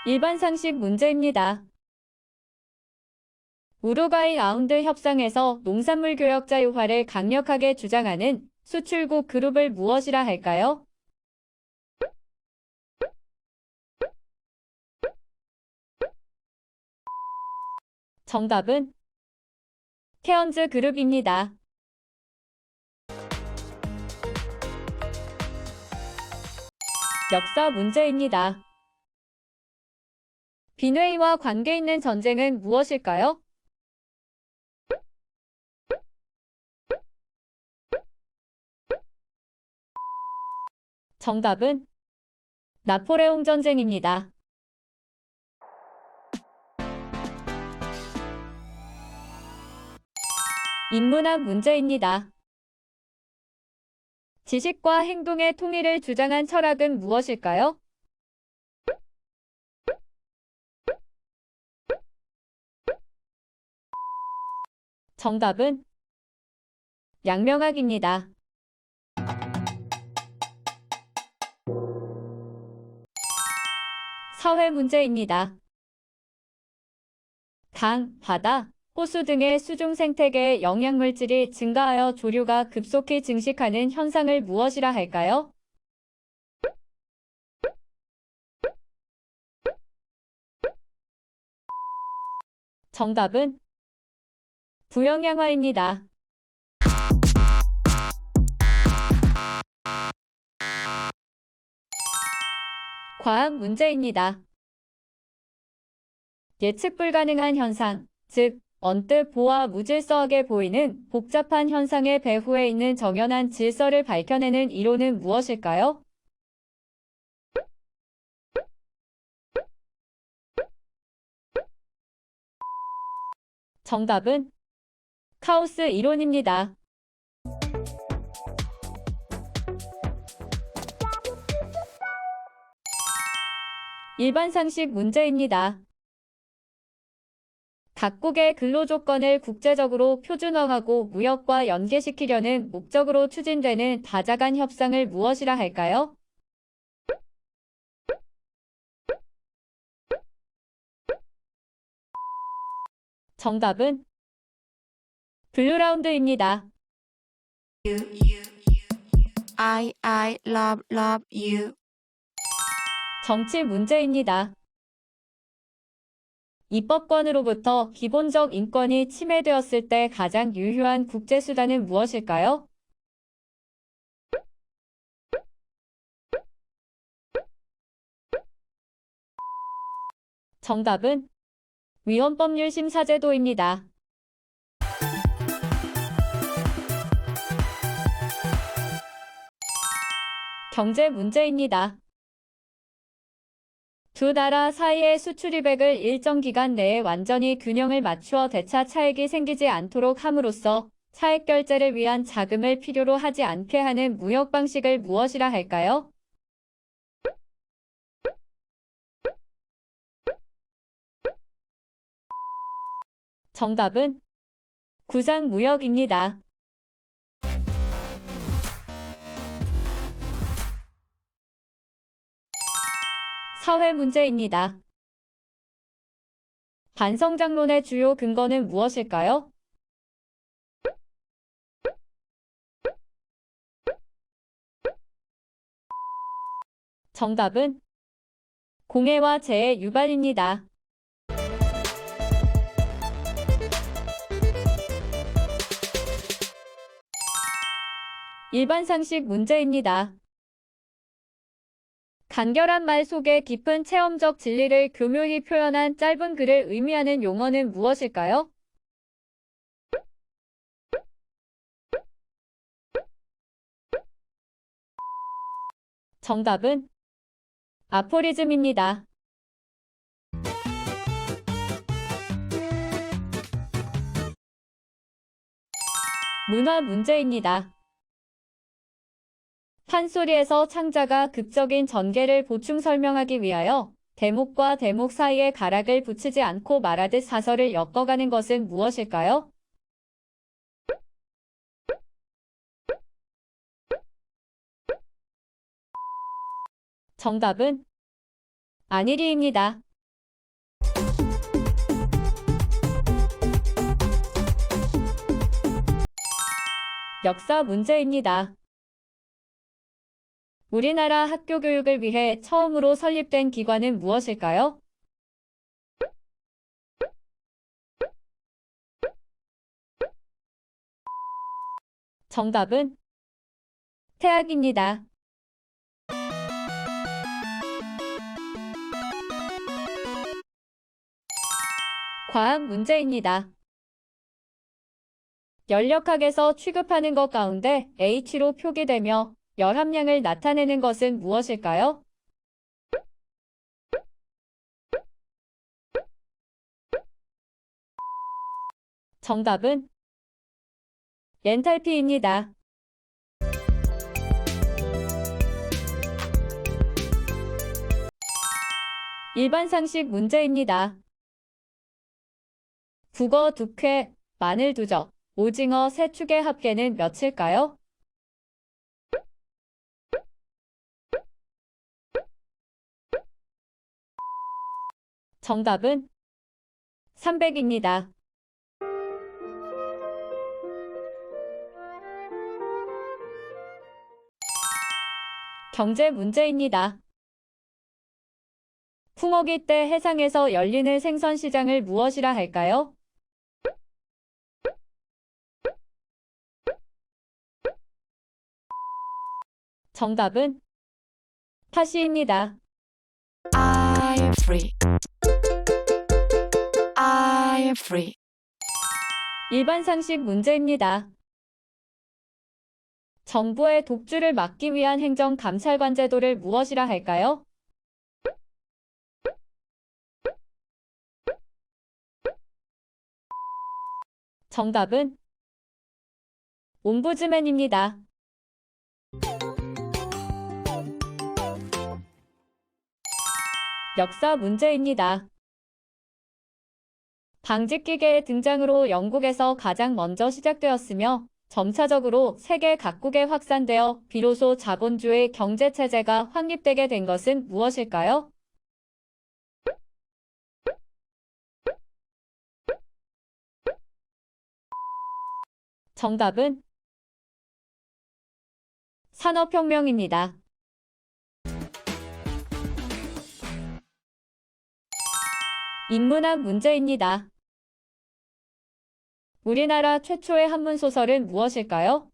일반 상식 문제입니다. 우루과이 라운드 협상에서 농산물 교역 자유화를 강력하게 주장하는 수출국 그룹을 무엇이라 할까요? 정답은 케언즈 그룹입니다. 역사 문제입니다. 비뇌이와 관계 있는 전쟁은 무엇일까요? 정답은 나폴레옹 전쟁입니다. 인문학 문제입니다. 지식과 행동의 통일을 주장한 철학은 무엇일까요? 정답은 양명학입니다. 사회 문제입니다. 강, 바다, 호수 등의 수중 생태계의 영양물질이 증가하여 조류가 급속히 증식하는 현상을 무엇이라 할까요? 정답은 부영양화입니다. 과학 문제입니다. 예측 불가능한 현상, 즉 언뜻 보아 무질서하게 보이는 복잡한 현상의 배후에 있는 정연한 질서를 밝혀내는 이론은 무엇일까요? 정답은 카오스 이론입니다. 일반 상식 문제입니다. 각국의 근로조건을 국제적으로 표준화하고 무역과 연계시키려는 목적으로 추진되는 다자간 협상을 무엇이라 할까요? 정답은 블루라운드입니다. I love you. 정치 문제입니다. 입법권으로부터 기본적 인권이 침해되었을 때 가장 유효한 국제수단은 무엇일까요? 정답은 위헌법률 심사제도입니다. 경제 문제입니다. 두 나라 사이의 수출입액을 일정 기간 내에 완전히 균형을 맞추어 대차 차익이 생기지 않도록 함으로써 차액 결제를 위한 자금을 필요로 하지 않게 하는 무역 방식을 무엇이라 할까요? 정답은 구상무역입니다. 사회 문제입니다. 반성장론의 주요 근거는 무엇일까요? 정답은 공해와 재해 유발입니다. 일반 상식 문제입니다. 간결한 말 속에 깊은 체험적 진리를 교묘히 표현한 짧은 글을 의미하는 용어는 무엇일까요? 정답은 아포리즘입니다. 문화 문제입니다. 판소리에서 창자가 극적인 전개를 보충 설명하기 위하여 대목과 대목 사이에 가락을 붙이지 않고 말하듯 사설을 엮어가는 것은 무엇일까요? 정답은 안일이입니다. 역사 문제입니다. 우리나라 학교 교육을 위해 처음으로 설립된 기관은 무엇일까요? 정답은 태학입니다. 과학 문제입니다. 연력학에서 취급하는 것 가운데 H로 표기되며 열 함량을 나타내는 것은 무엇일까요? 정답은 엔탈피입니다. 일반 상식 문제입니다. 국어 두 쾌, 마늘 두 적, 오징어 세 축의 합계는 몇일까요? 정답은 300입니다. 경제 문제입니다. 풍어기 때 해상에서 열리는 생선 시장을 무엇이라 할까요? 정답은 파시입니다. I'm free. I'm free. 일반 상식 문제입니다. 정부의 독주를 막기 위한 행정감찰관 제도를 무엇이라 할까요? 정답은 옴부즈맨입니다. 역사 문제입니다. 방직기계의 등장으로 영국에서 가장 먼저 시작되었으며 점차적으로 세계 각국에 확산되어 비로소 자본주의 경제체제가 확립되게 된 것은 무엇일까요? 정답은 산업혁명입니다. 인문학 문제입니다. 우리나라 최초의 한문소설은 무엇일까요?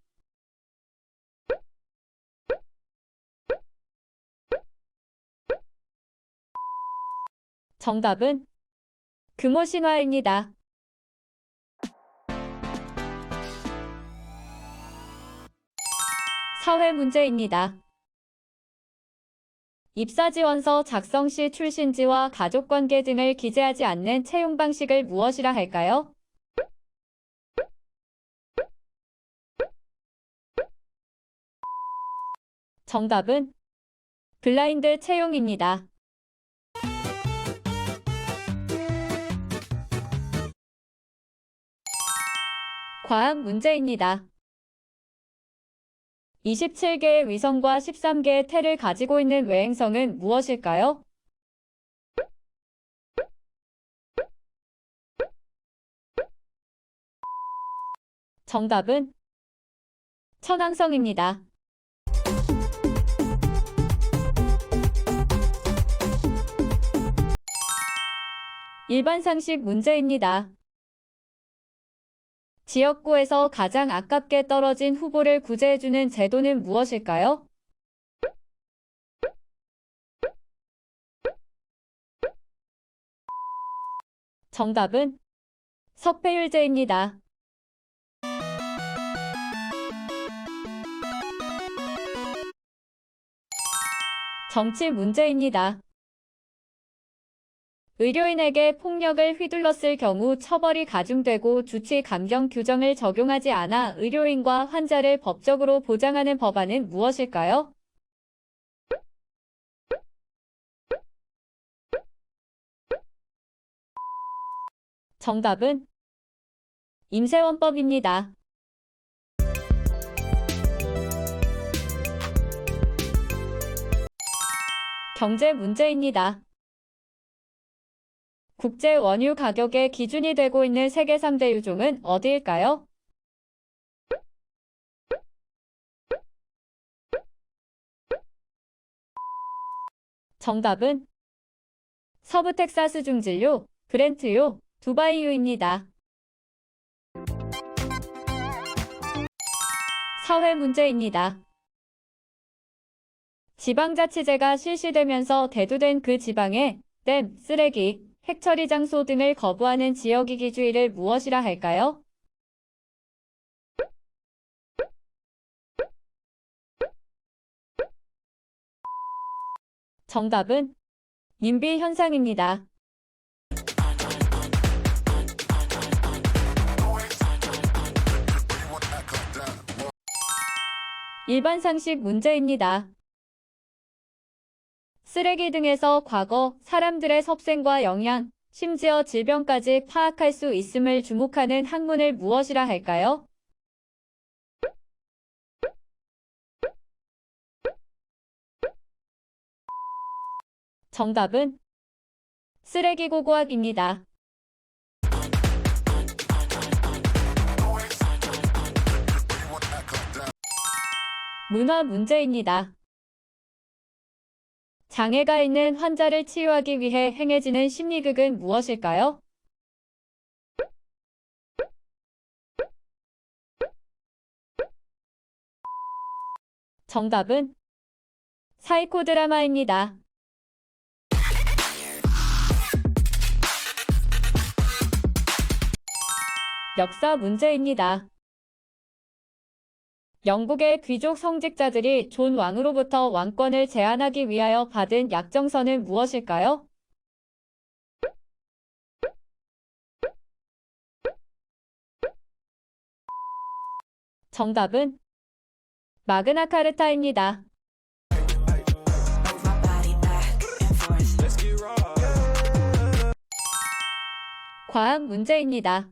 정답은 금오신화입니다. 사회 문제입니다. 입사지원서 작성 시 출신지와 가족관계 등을 기재하지 않는 채용 방식을 무엇이라 할까요? 정답은 블라인드 채용입니다. 과학 문제입니다. 27개의 위성과 13개의 태를 가지고 있는 외행성은 무엇일까요? 정답은 천왕성입니다. 일반 상식 문제입니다. 지역구에서 가장 아깝게 떨어진 후보를 구제해주는 제도는 무엇일까요? 정답은 석패율제입니다. 정치 문제입니다. 의료인에게 폭력을 휘둘렀을 경우 처벌이 가중되고 주치 감경 규정을 적용하지 않아 의료인과 환자를 법적으로 보장하는 법안은 무엇일까요? 정답은 임세원법입니다. 경제 문제입니다. 국제 원유 가격의 기준이 되고 있는 세계 3대 유종은 어디일까요? 정답은 서부 텍사스 중진류, 브렌트요, 두바이유입니다. 사회 문제입니다. 지방자치제가 실시되면서 대두된 그 지방에 댐, 쓰레기, 핵처리 장소 등을 거부하는 지역이기주의를 무엇이라 할까요? 정답은 님비 현상입니다. 일반 상식 문제입니다. 쓰레기 등에서 과거 사람들의 섭생과 영양, 심지어 질병까지 파악할 수 있음을 주목하는 학문을 무엇이라 할까요? 정답은 쓰레기 고고학입니다. 문화 문제입니다. 장애가 있는 환자를 치유하기 위해 행해지는 심리극은 무엇일까요? 정답은 사이코 드라마입니다. 역사 문제입니다. 영국의 귀족 성직자들이 존 왕으로부터 왕권을 제한하기 위하여 받은 약정서는 무엇일까요? 정답은 마그나 카르타입니다. 과학 문제입니다.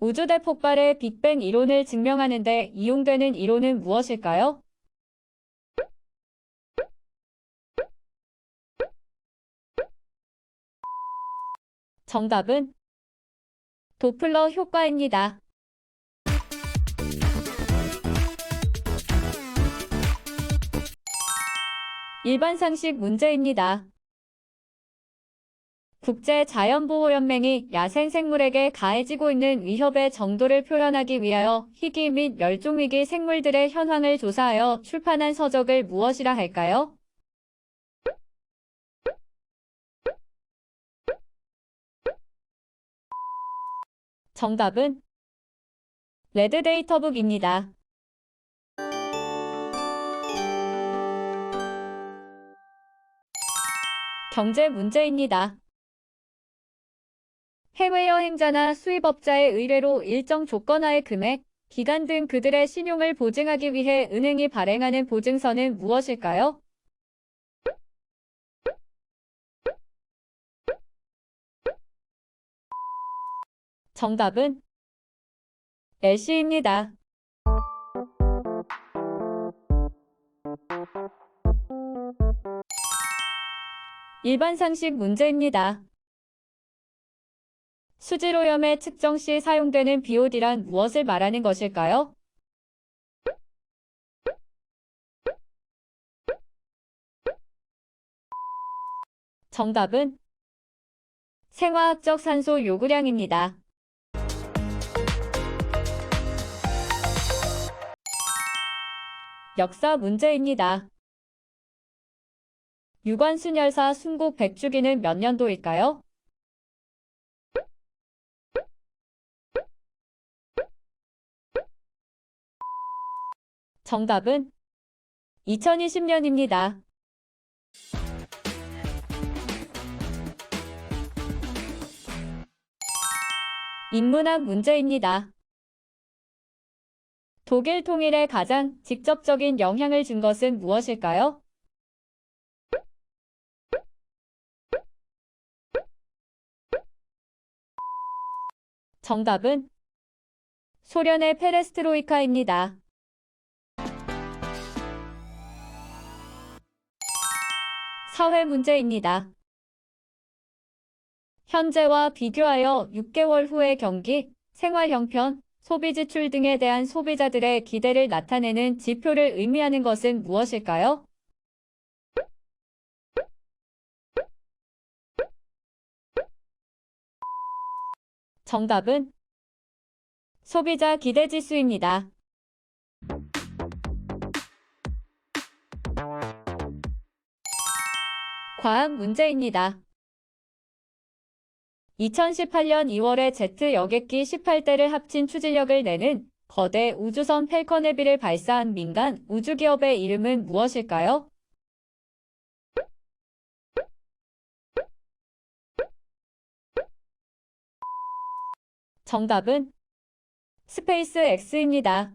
우주대 폭발의 빅뱅 이론을 증명하는 데 이용되는 이론은 무엇일까요? 정답은 도플러 효과입니다. 일반 상식 문제입니다. 국제자연보호연맹이 야생생물에게 가해지고 있는 위협의 정도를 표현하기 위하여 희귀 및 멸종위기 생물들의 현황을 조사하여 출판한 서적을 무엇이라 할까요? 정답은 레드데이터북입니다. 경제 문제입니다. 해외여행자나 수입업자의 의뢰로 일정 조건하에 금액, 기간 등 그들의 신용을 보증하기 위해 은행이 발행하는 보증서는 무엇일까요? 정답은 LC입니다. 일반 상식 문제입니다. 수질오염의 측정 시 사용되는 BOD란 무엇을 말하는 것일까요? 정답은 생화학적 산소 요구량입니다. 역사 문제입니다. 유관순열사 순국 백주기는 몇 년도일까요? 정답은 2020년입니다. 인문학 문제입니다. 독일 통일에 가장 직접적인 영향을 준 것은 무엇일까요? 정답은 소련의 페레스트로이카입니다. 사회 문제입니다. 현재와 비교하여 6개월 후의 경기, 생활 형편, 소비 지출 등에 대한 소비자들의 기대를 나타내는 지표를 의미하는 것은 무엇일까요? 정답은 소비자 기대지수입니다. 과학 문제입니다. 2018년 2월에 제트 여객기 18대를 합친 추진력을 내는 거대 우주선 펠컨 헤비를 발사한 민간 우주기업의 이름은 무엇일까요? 정답은 스페이스 X입니다.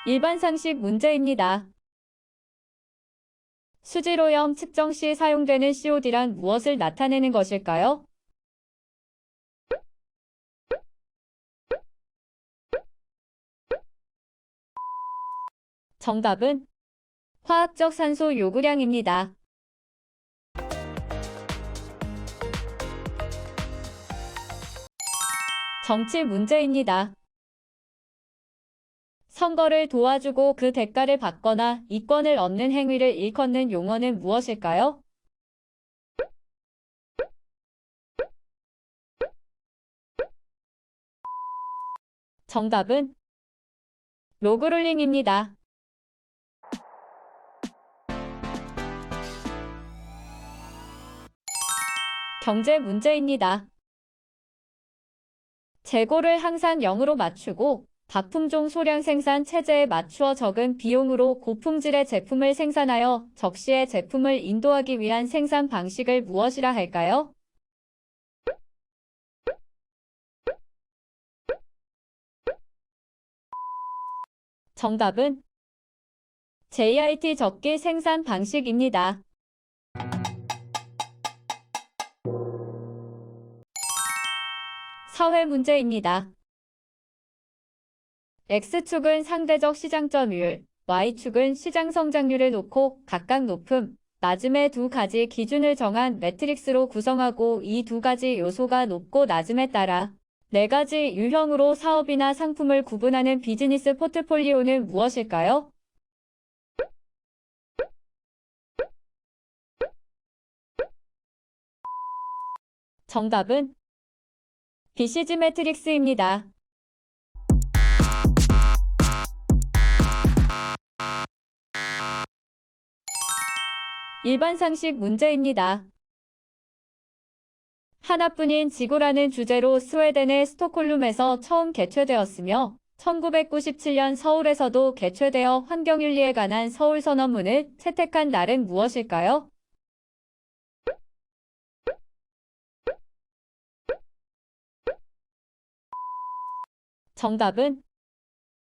일반 상식 문제입니다. 수질오염 측정 시 사용되는 COD란 무엇을 나타내는 것일까요? 정답은 화학적 산소 요구량입니다. 정치 문제입니다. 선거를 도와주고 그 대가를 받거나 이권을 얻는 행위를 일컫는 용어는 무엇일까요? 정답은 로그롤링입니다. 경제 문제입니다. 재고를 항상 0으로 맞추고 다품종 소량 생산 체제에 맞추어 적은 비용으로 고품질의 제품을 생산하여 적시의 제품을 인도하기 위한 생산 방식을 무엇이라 할까요? 정답은 JIT 적기 생산 방식입니다. 사회 문제입니다. X축은 상대적 시장 점유율, Y축은 시장 성장률을 놓고 각각 높음, 낮음의 두 가지 기준을 정한 매트릭스로 구성하고 이 두 가지 요소가 높고 낮음에 따라 네 가지 유형으로 사업이나 상품을 구분하는 비즈니스 포트폴리오는 무엇일까요? 정답은 BCG 매트릭스입니다. 일반 상식 문제입니다. 하나뿐인 지구라는 주제로 스웨덴의 스톡홀름에서 처음 개최되었으며 1997년 서울에서도 개최되어 환경윤리에 관한 서울 선언문을 채택한 날은 무엇일까요? 정답은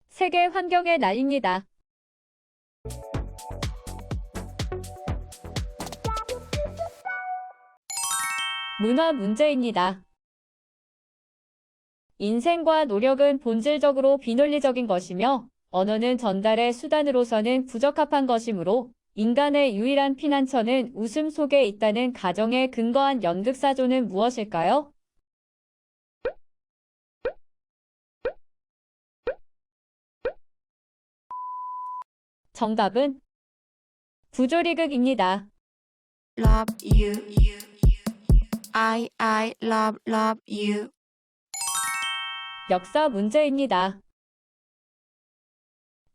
세계 환경의 날입니다. 문화 문제입니다. 인생과 노력은 본질적으로 비논리적인 것이며 언어는 전달의 수단으로서는 부적합한 것이므로 인간의 유일한 피난처는 웃음 속에 있다는 가정에 근거한 연극사조는 무엇일까요? 정답은 부조리극입니다. Love you. I love you. 역사 문제입니다.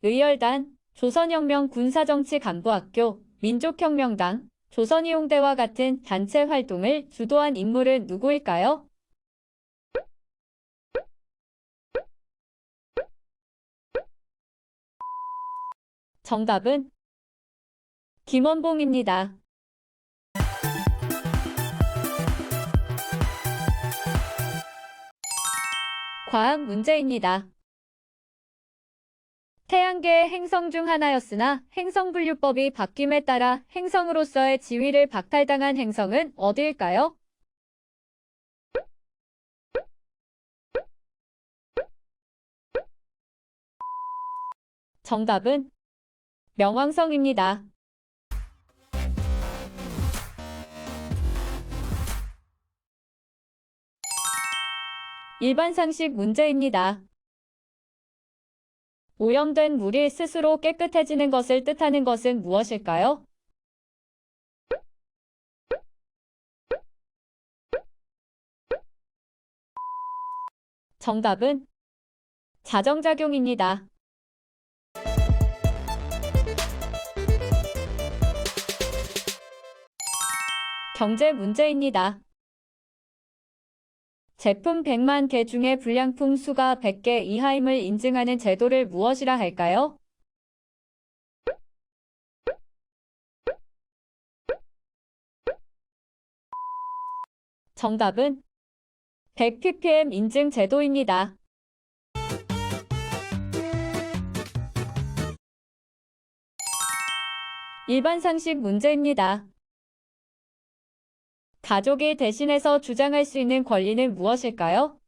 의열단, 조선혁명 군사정치간부학교, 민족혁명당, 조선이용대와 같은 단체 활동을 주도한 인물은 누구일까요? 정답은 김원봉입니다. 과학 문제입니다. 태양계의 행성 중 하나였으나 행성분류법이 바뀜에 따라 행성으로서의 지위를 박탈당한 행성은 어디일까요? 정답은 명왕성입니다. 일반 상식 문제입니다. 오염된 물이 스스로 깨끗해지는 것을 뜻하는 것은 무엇일까요? 정답은 자정작용입니다. 경제 문제입니다. 제품 100만 개 중에 불량품 수가 100개 이하임을 인증하는 제도를 무엇이라 할까요? 정답은 100ppm 인증 제도입니다. 일반 상식 문제입니다. 가족이 대신해서 주장할 수 있는 권리는 무엇일까요?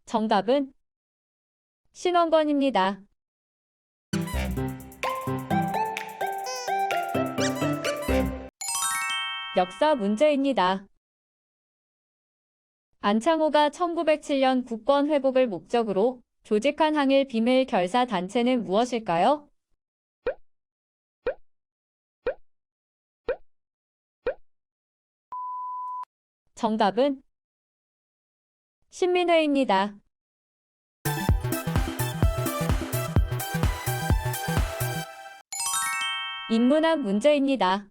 정답은 신원권입니다. 역사 문제입니다. 안창호가 1907년 국권 회복을 목적으로 조직한 항일 비밀 결사 단체는 무엇일까요? 정답은 신민회입니다. 인문학 문제입니다.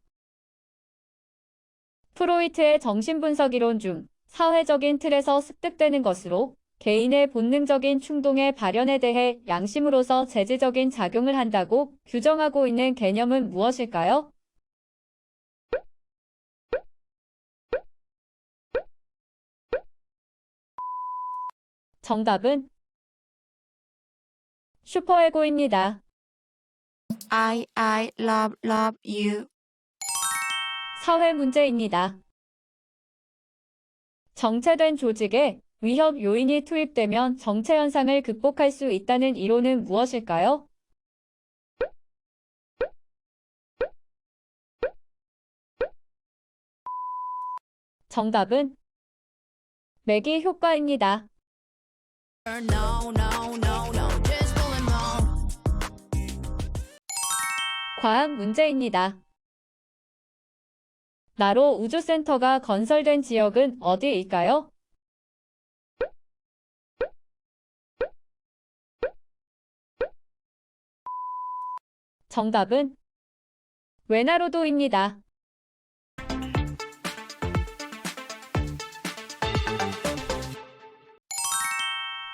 프로이트의 정신분석 이론 중 사회적인 틀에서 습득되는 것으로 개인의 본능적인 충동의 발현에 대해 양심으로서 제지적인 작용을 한다고 규정하고 있는 개념은 무엇일까요? 정답은 슈퍼에고입니다. I love you. 사회 문제입니다. 정체된 조직에 위협 요인이 투입되면 정체 현상을 극복할 수 있다는 이론은 무엇일까요? 정답은 매기 효과입니다. 과학 문제입니다. 나로 우주센터가 건설된 지역은 어디일까요? 정답은 외나로도입니다.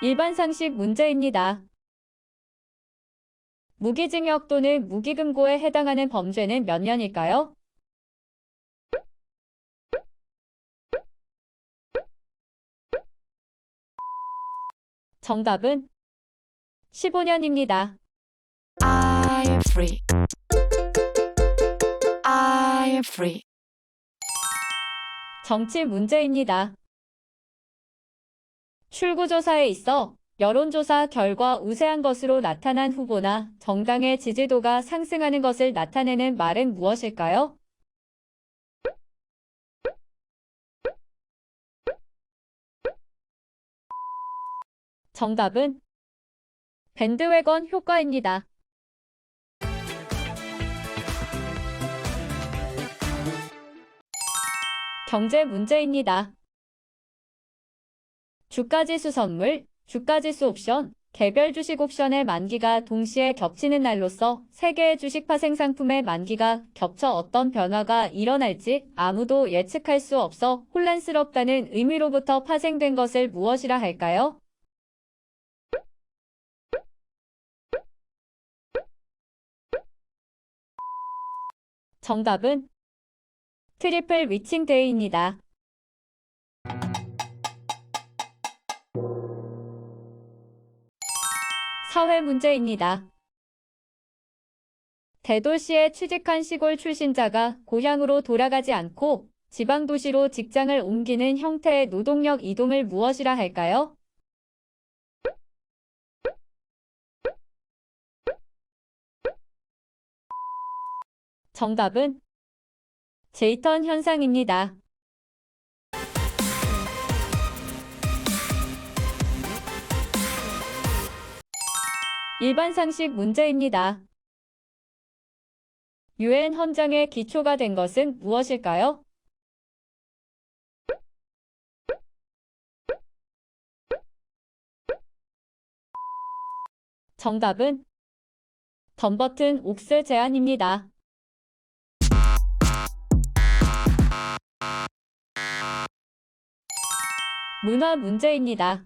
일반 상식 문제입니다. 무기징역 또는 무기금고에 해당하는 범죄는 몇 년일까요? 정답은 15년입니다. I am free. I am free. 정치 문제입니다. 출구조사에 있어 여론조사 결과 우세한 것으로 나타난 후보나 정당의 지지도가 상승하는 것을 나타내는 말은 무엇일까요? 정답은 밴드웨건 효과입니다. 경제 문제입니다. 주가지수 선물, 주가지수 옵션, 개별 주식 옵션의 만기가 동시에 겹치는 날로서 세 개의 주식 파생 상품의 만기가 겹쳐 어떤 변화가 일어날지 아무도 예측할 수 없어 혼란스럽다는 의미로부터 파생된 것을 무엇이라 할까요? 정답은 트리플 위칭 데이입니다. 사회 문제입니다. 대도시에 취직한 시골 출신자가 고향으로 돌아가지 않고 지방도시로 직장을 옮기는 형태의 노동력 이동을 무엇이라 할까요? 정답은 제이턴 현상입니다. 일반 상식 문제입니다. 유엔 헌장의 기초가 된 것은 무엇일까요? 정답은 덤버튼 옥스 제안입니다. 문화 문제입니다.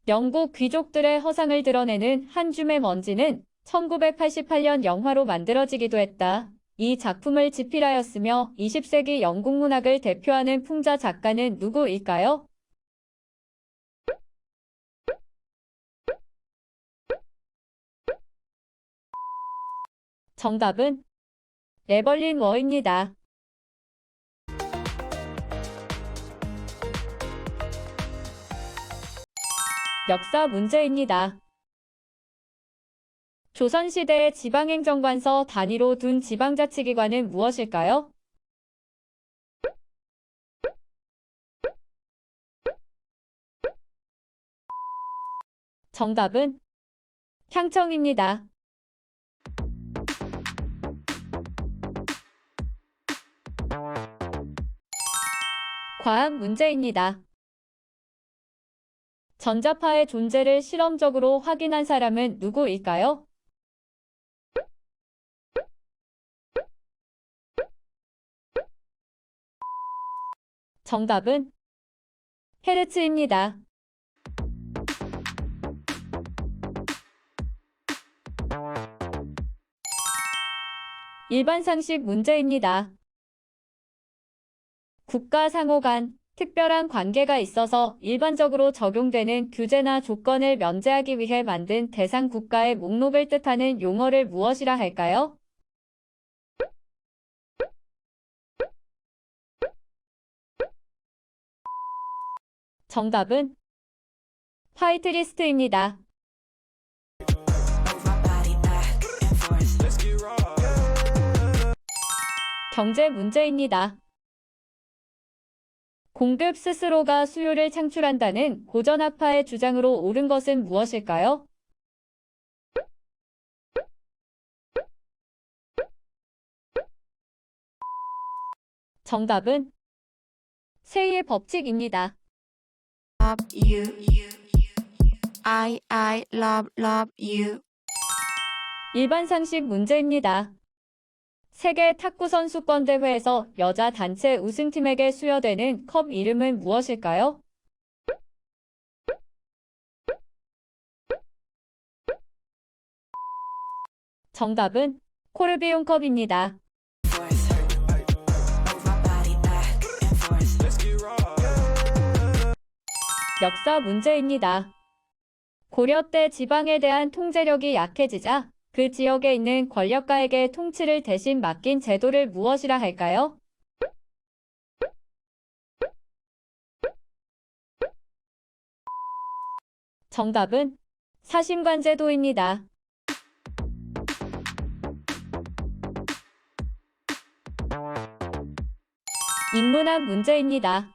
영국 귀족들의 허상을 드러내는 한 줌의 먼지는 1988년 영화로 만들어지기도 했다. 이 작품을 집필하였으며 20세기 영국 문학을 대표하는 풍자 작가는 누구일까요? 정답은 에벌린 워입니다. 역사 문제입니다. 조선시대의 지방행정관서 단위로 둔 지방자치기관은 무엇일까요? 정답은 향청입니다. 과학 문제입니다. 전자파의 존재를 실험적으로 확인한 사람은 누구일까요? 정답은 헤르츠입니다. 일반 상식 문제입니다. 국가 상호 간 특별한 관계가 있어서 일반적으로 적용되는 규제나 조건을 면제하기 위해 만든 대상 국가의 목록을 뜻하는 용어를 무엇이라 할까요? 정답은 화이트리스트입니다. 경제 문제입니다. 공급 스스로가 수요를 창출한다는 고전학파의 주장으로 옳은 것은 무엇일까요? 정답은 세이의 법칙입니다. Love you. I love you. 일반 상식 문제입니다. 세계 탁구 선수권 대회에서 여자 단체 우승팀에게 수여되는 컵 이름은 무엇일까요? 정답은 코르비온 컵입니다. 역사 문제입니다. 고려 때 지방에 대한 통제력이 약해지자 그 지역에 있는 권력가에게 통치를 대신 맡긴 제도를 무엇이라 할까요? 정답은 사심관제도입니다. 인문학 문제입니다.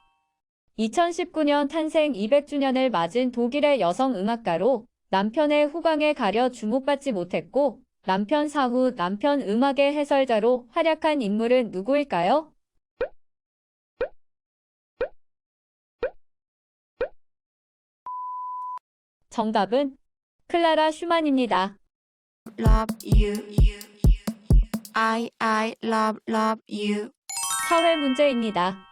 2019년 탄생 200주년을 맞은 독일의 여성 음악가로 남편의 후광에 가려 주목받지 못했고 남편 사후 남편 음악의 해설자로 활약한 인물은 누구일까요? 정답은 클라라 슈만입니다. Love you. I love you. 사회 문제입니다.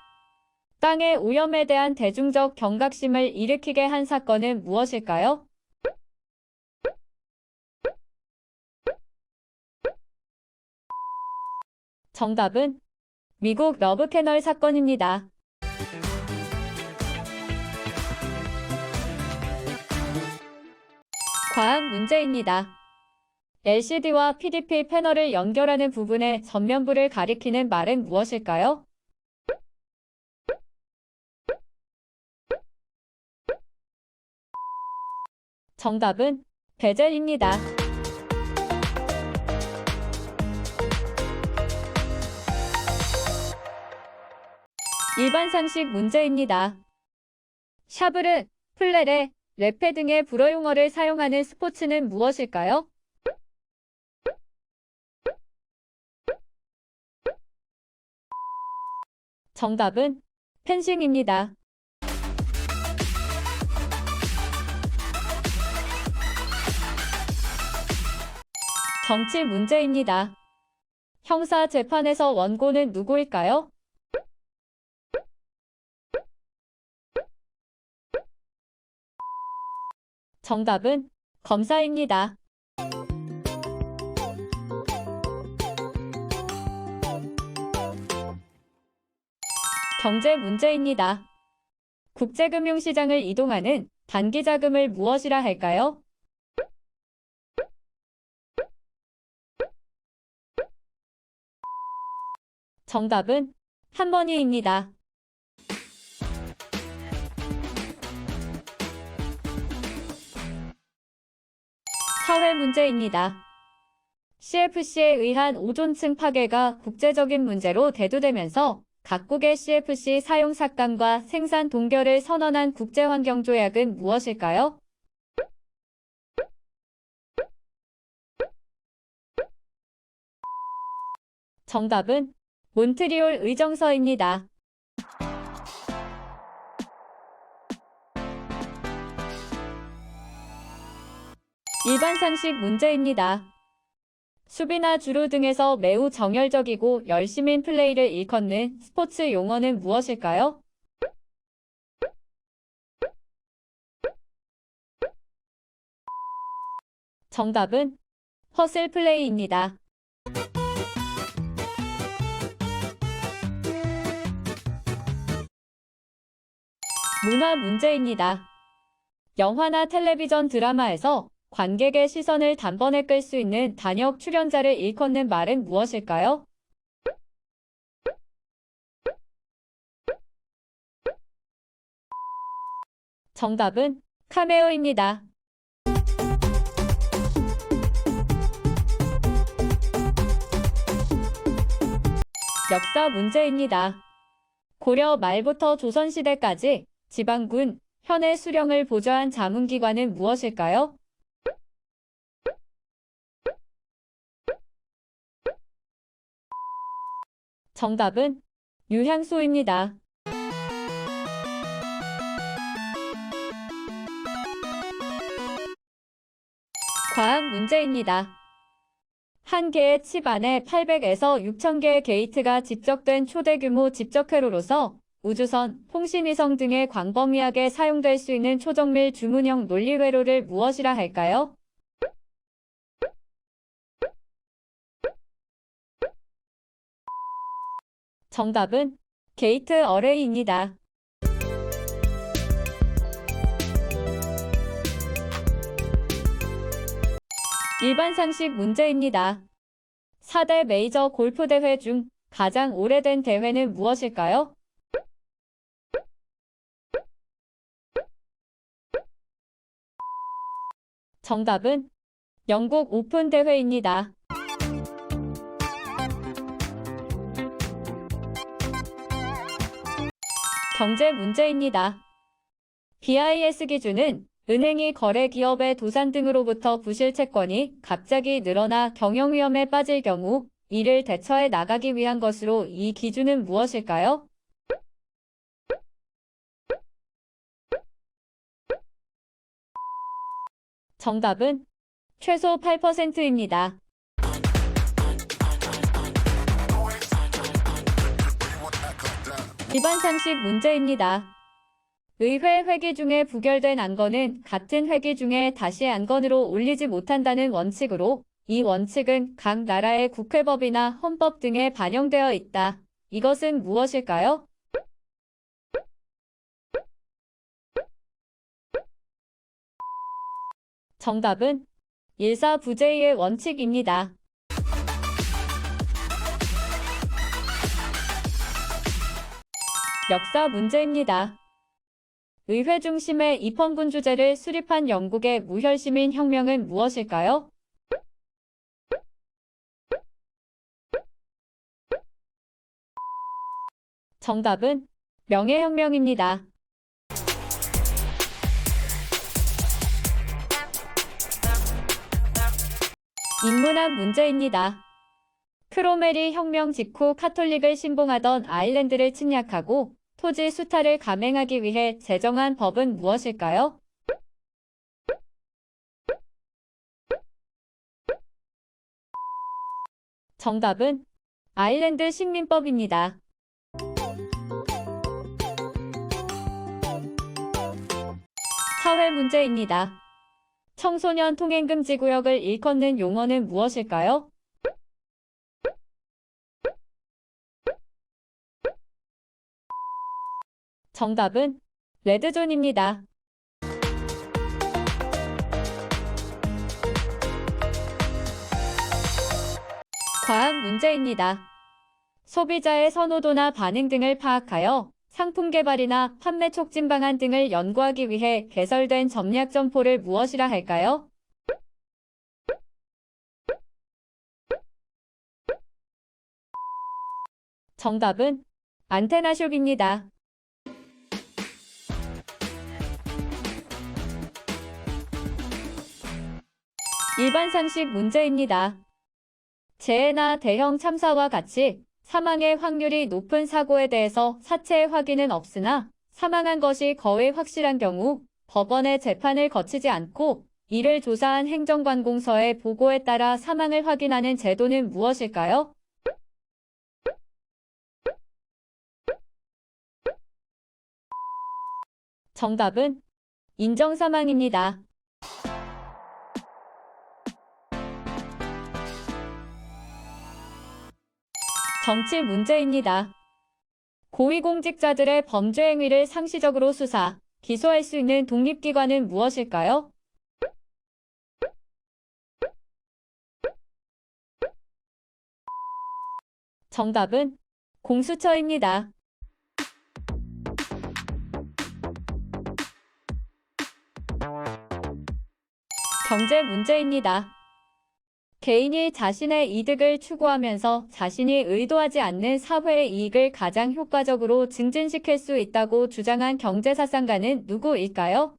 땅의 오염에 대한 대중적 경각심을 일으키게 한 사건은 무엇일까요? 정답은 미국 러브 캐널 사건입니다. 과학 문제입니다. LCD와 PDP 패널을 연결하는 부분의 전면부를 가리키는 말은 무엇일까요? 정답은 베젤입니다. 일반 상식 문제입니다. 샤브르, 플레레, 레페 등의 불어 용어를 사용하는 스포츠는 무엇일까요? 정답은 펜싱입니다. 정치 문제입니다. 형사 재판에서 원고는 누구일까요? 정답은 검사입니다. 경제 문제입니다. 국제금융시장을 이동하는 단기자금을 무엇이라 할까요? 정답은 한머니입니다. 사회 문제입니다. CFC에 의한 오존층 파괴가 국제적인 문제로 대두되면서 각국의 CFC 사용 삭감과 생산 동결을 선언한 국제환경조약은 무엇일까요? 정답은 몬트리올 의정서입니다. 일반 상식 문제입니다. 수비나 주루 등에서 매우 정열적이고 열심인 플레이를 일컫는 스포츠 용어는 무엇일까요? 정답은 허슬 플레이입니다. 문화 문제입니다. 영화나 텔레비전 드라마에서 관객의 시선을 단번에 끌 수 있는 단역 출연자를 일컫는 말은 무엇일까요? 정답은 카메오입니다. 역사 문제입니다. 고려 말부터 조선시대까지 지방군, 현의 수령을 보좌한 자문기관은 무엇일까요? 정답은 유향소입니다. 과학 문제입니다. 한 개의 칩 안에 800에서 6000개의 게이트가 집적된 초대 규모 집적회로로서 우주선, 통신위성 등의 광범위하게 사용될 수 있는 초정밀 주문형 논리회로를 무엇이라 할까요? 정답은 게이트 어레이입니다. 일반 상식 문제입니다. 4대 메이저 골프 대회 중 가장 오래된 대회는 무엇일까요? 정답은 영국 오픈 대회입니다. 경제 문제입니다. BIS 기준은 은행이 거래 기업의 도산 등으로부터 부실 채권이 갑자기 늘어나 경영 위험에 빠질 경우 이를 대처해 나가기 위한 것으로 이 기준은 무엇일까요? 정답은 최소 8%입니다. 일반 상식 문제입니다. 의회 회기 중에 부결된 안건은 같은 회기 중에 다시 안건으로 올리지 못한다는 원칙으로 이 원칙은 각 나라의 국회법이나 헌법 등에 반영되어 있다. 이것은 무엇일까요? 정답은 일사부재의 원칙입니다. 역사 문제입니다. 의회 중심의 입헌군 주제를 수립한 영국의 무혈시민 혁명은 무엇일까요? 정답은 명예혁명입니다. 인문학 문제입니다. 크로메리 혁명 직후 카톨릭을 신봉하던 아일랜드를 침략하고 토지 수탈을 감행하기 위해 제정한 법은 무엇일까요? 정답은 아일랜드 식민법입니다. 사회 문제입니다. 청소년 통행금지 구역을 일컫는 용어는 무엇일까요? 정답은 레드존입니다. 과학 문제입니다. 소비자의 선호도나 반응 등을 파악하여 상품 개발이나 판매 촉진 방안 등을 연구하기 위해 개설된 점략 점포를 무엇이라 할까요? 정답은 안테나숍입니다. 일반 상식 문제입니다. 재해나 대형 참사와 같이 사망의 확률이 높은 사고에 대해서 사체 확인은 없으나 사망한 것이 거의 확실한 경우 법원의 재판을 거치지 않고 이를 조사한 행정관공서의 보고에 따라 사망을 확인하는 제도는 무엇일까요? 정답은 인정사망입니다. 정치 문제입니다. 고위공직자들의 범죄 행위를 상시적으로 수사, 기소할 수 있는 독립기관은 무엇일까요? 정답은 공수처입니다. 경제 문제입니다. 개인이 자신의 이득을 추구하면서 자신이 의도하지 않는 사회의 이익을 가장 효과적으로 증진시킬 수 있다고 주장한 경제사상가는 누구일까요?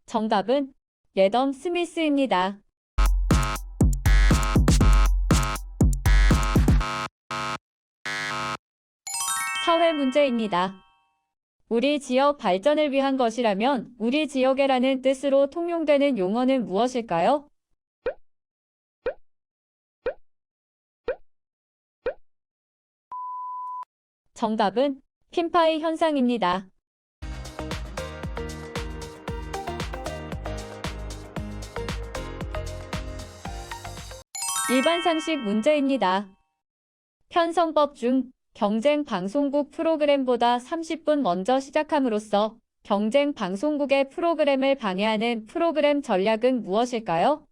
정답은 예덤 스미스입니다. 사회 문제입니다. 우리 지역 발전을 위한 것이라면 우리 지역에라는 뜻으로 통용되는 용어는 무엇일까요? 정답은 핀파이 현상입니다. 일반 상식 문제입니다. 편성법 중 경쟁 방송국 프로그램보다 30분 먼저 시작함으로써 경쟁 방송국의 프로그램을 방해하는 프로그램 전략은 무엇일까요?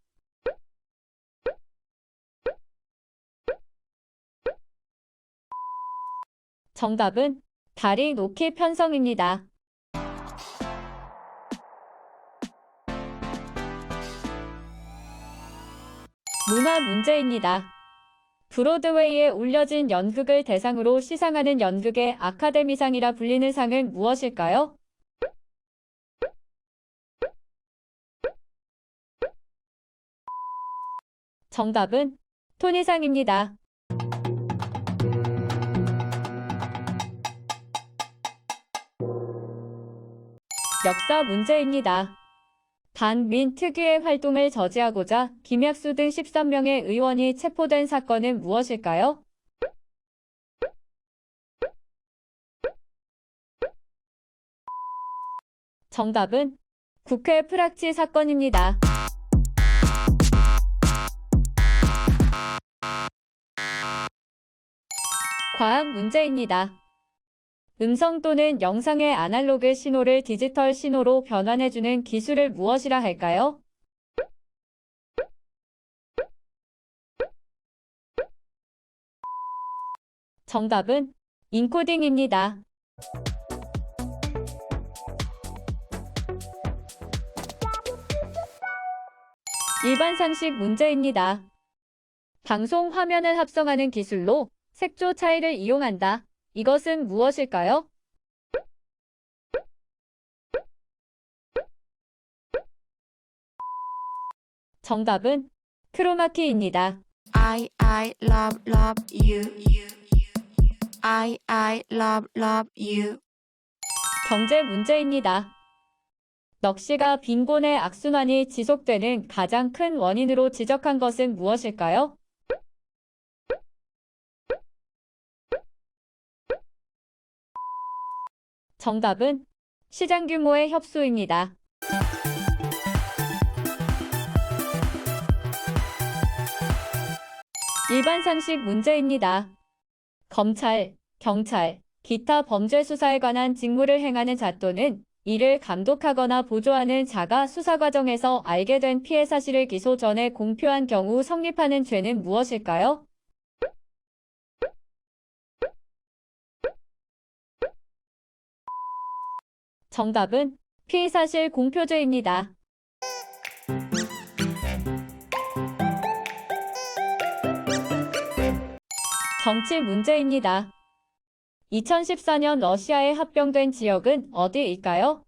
정답은 다리 놓기 편성입니다. 문화 문제입니다. 브로드웨이에 올려진 연극을 대상으로 시상하는 연극의 아카데미상이라 불리는 상은 무엇일까요? 정답은 토니상입니다. 역사 문제입니다. 반민 특유의 활동을 저지하고자 김약수 등 13명의 의원이 체포된 사건은 무엇일까요? 정답은 국회 프락치 사건입니다. 과학 문제입니다. 음성 또는 영상의 아날로그 신호를 디지털 신호로 변환해주는 기술을 무엇이라 할까요? 정답은 인코딩입니다. 일반 상식 문제입니다. 방송 화면을 합성하는 기술로 색조 차이를 이용한다. 이것은 무엇일까요? 정답은 크로마키입니다. I love you. I love you. 경제 문제입니다. 넋이가 빈곤의 악순환이 지속되는 가장 큰 원인으로 지적한 것은 무엇일까요? 정답은 시장 규모의 협소입니다. 일반 상식 문제입니다. 검찰, 경찰, 기타 범죄 수사에 관한 직무를 행하는 자 또는 이를 감독하거나 보조하는 자가 수사 과정에서 알게 된 피해 사실을 기소 전에 공표한 경우 성립하는 죄는 무엇일까요? 정답은 피의 사실 공표죄입니다. 정치 문제입니다. 2014년 러시아에 합병된 지역은 어디일까요?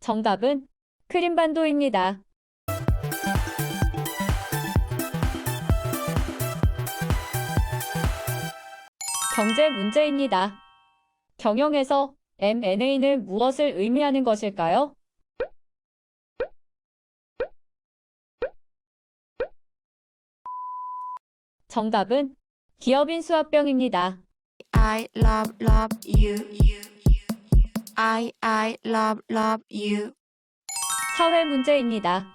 정답은 크림반도입니다. 경제 문제입니다. 경영에서 M&A는 무엇을 의미하는 것일까요? 정답은 기업 인수합병입니다. I love you. I love you. 사회 문제입니다.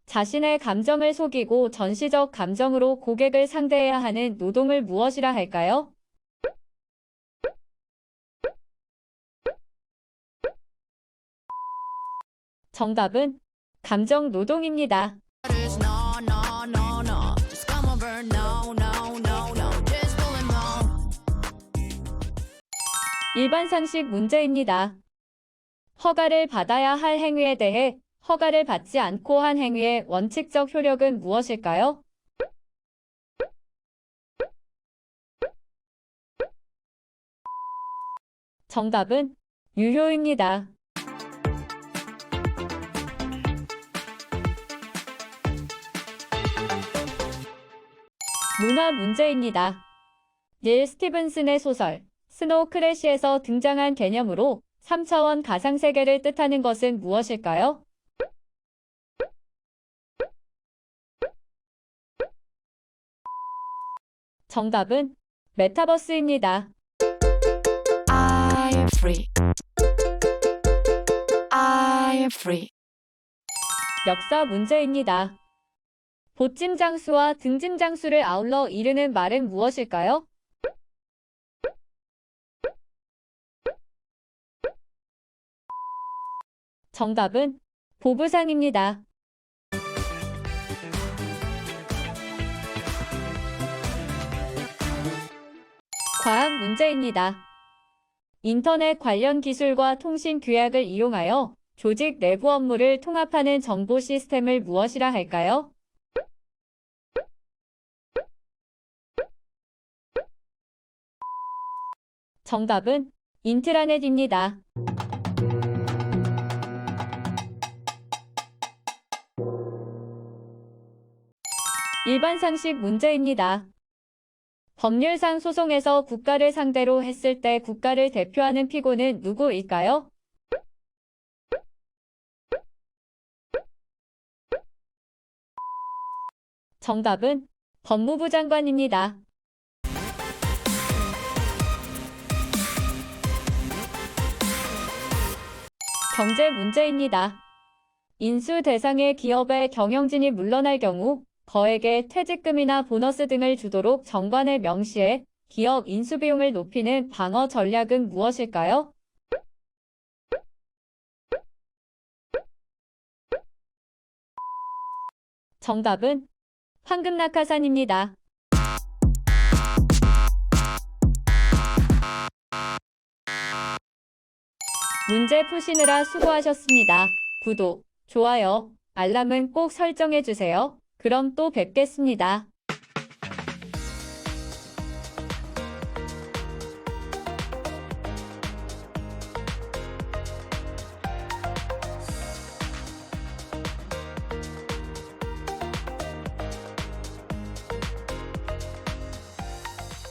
자신의 감정을 속이고 전시적 감정으로 고객을 상대해야 하는 노동을 무엇이라 할까요? 정답은 감정 노동입니다. 일반 상식 문제입니다. 허가를 받아야 할 행위에 대해 허가를 받지 않고 한 행위의 원칙적 효력은 무엇일까요? 정답은 유효입니다. 문화 문제입니다. 닐 스티븐슨의 소설 스노우 크래시에서 등장한 개념으로 3차원 가상세계를 뜻하는 것은 무엇일까요? 정답은 메타버스입니다. I'm free. I'm free. 역사 문제입니다. 보찜 장수와 등짐 장수를 아울러 이르는 말은 무엇일까요? 정답은 보부상입니다. 과학 문제입니다. 인터넷 관련 기술과 통신 규약을 이용하여 조직 내부 업무를 통합하는 정보 시스템을 무엇이라 할까요? 정답은 인트라넷입니다. 일반 상식 문제입니다. 법률상 소송에서 국가를 상대로 했을 때 국가를 대표하는 피고는 누구일까요? 정답은 법무부 장관입니다. 경제 문제입니다. 인수 대상의 기업의 경영진이 물러날 경우 거액의 퇴직금이나 보너스 등을 주도록 정관에 명시해 기업 인수 비용을 높이는 방어 전략은 무엇일까요? 정답은 황금낙하산입니다. 문제 푸시느라 수고하셨습니다. 구독, 좋아요, 알람은 꼭 설정해주세요. 그럼 또 뵙겠습니다.